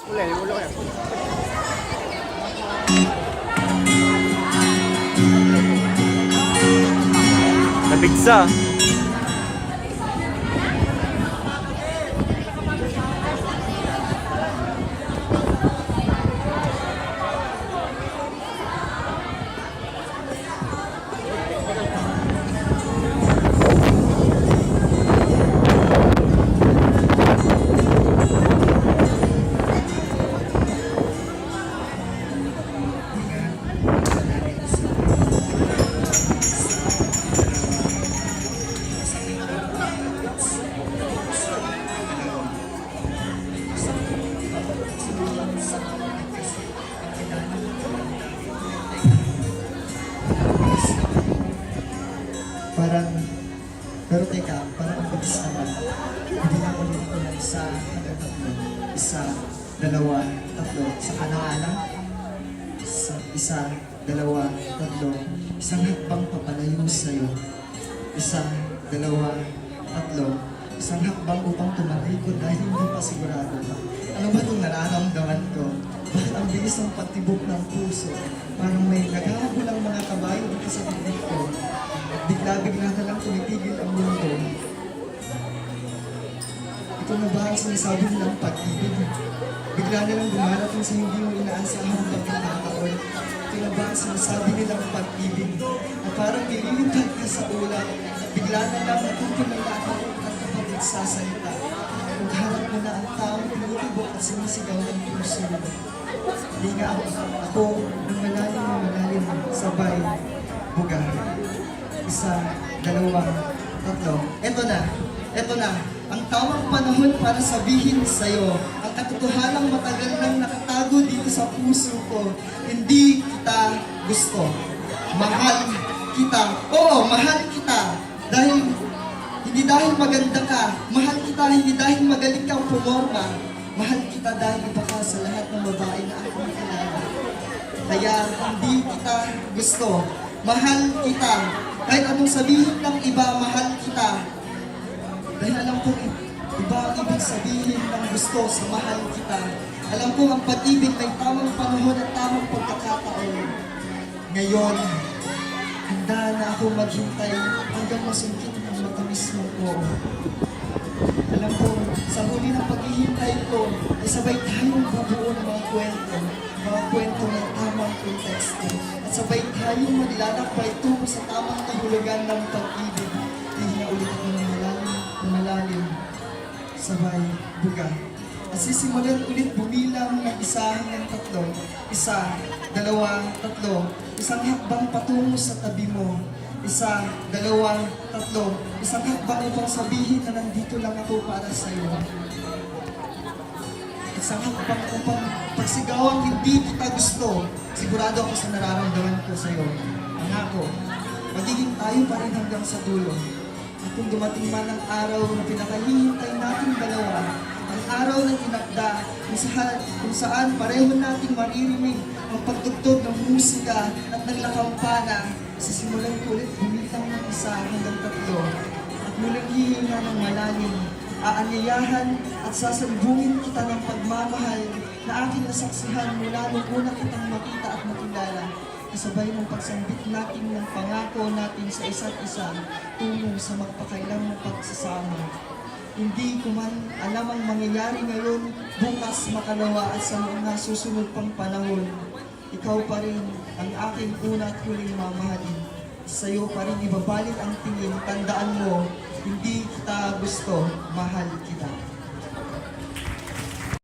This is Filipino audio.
Ulit, ulit. Nabigsa. Parang, pero teka, parang ang bilis naman. Hindi na ulit ko na isa hanggang tatlo. Isa, dalawa, tatlo. Sa kanaalang, isa, dalawa, tatlo. Isang hakbang papalayo sa'yo. Isa, dalawa, tatlo. Isang hakbang upang tumalikod dahil hindi pa sigurado. Ano ba itong nararamdaman ko? Bakit ang bilis ng patibok ng puso? Parang may naghahabol ang mga kabayo dito sa bibig ko. Bigla-bigla na lang tumitigil ang mundo. Ito na ba ang sinasabi nilang pag-ibig? Bigla na lang dumarating sa hindi mo inaasahang pagkakataon. Ito na ba ang sinasabi nilang pag-ibig? Na parang nililipad ka sa ulan. Bigla na lang natutunan na ako at kapag nagsasalita. Magharap mo na ang taong tinutubok at sinisigaw ng puso mo. Hindi nga ako ng malalim sabay buga. Isa, dalawa, tatlo. Eto na. Ang tamang panahon para sabihin sa'yo ang katotohanang matagal nang nakatago dito sa puso ko. Hindi kita gusto. Mahal kita. Oo, mahal kita. Hindi dahil maganda ka. Mahal kita hindi dahil magaling kang pumorma. Mahal kita dahil iba ka sa lahat ng babae na akong kilala. Kaya hindi kita gusto. Mahal kita. Kahit anong sabihin ng iba, mahal kita. Dahil alam ko, iba ang ibig sabihin ng gusto sa mahal kita. Alam ko ang pag-ibig may tamang panahon at tamang pagkakataon. Ngayon, handa na ako maghintay hanggang masungkit ng matamis mo ko. Alam ko, sa huli ng paghihintay ko, ay sabay tayong bubuo ng mga kwento ng tamang konteksto. At sabay tayong maglalakbay tungo sa tamang kahulugan ng pag-ibig. Ihinaulit ko ng malalim, sabay buga. At sisimulan ulit bumilang ng isa hanggang tatlo. Isa, dalawa, tatlo. Isang hakbang patungo sa tabi mo. Isa, dalawa, tatlo. Isang hakbang upang sabihin na nandito lang ako para sa iyo. Isang hakbang upang pagsigawang hindi kita gusto. Sigurado ako sa nararamdaman ko sa iyo. Pangako, magiging tayo pa rin hanggang sa dulo. At kung dumating man ang araw na pinakahihintay natin dalawa, ang araw ng inakda kung saan pareho nating maririnig ang pagtugtog ng musika at ng lakampana, sisimulan ko ulit bumitang ng isa hanggang tatlo at muling hihinga ng malalim, aanyayahan at sasalubungin kita ng pagmamahal na aking nasaksihan mula nung una kitang makita at makilala. Kasabay ng pagsambit natin ng pangako natin sa isa't isa tungo sa magpakailang pagsasama. Hindi ko man alam ang mangyayari ngayon, bukas, makalawa at sa mga susunod pang panahon. Ikaw pa rin ang aking una at huling mamahalin. Sa iyo pa rin ibabalik ang tingin, tandaan mo, hindi kita gusto, mahal kita.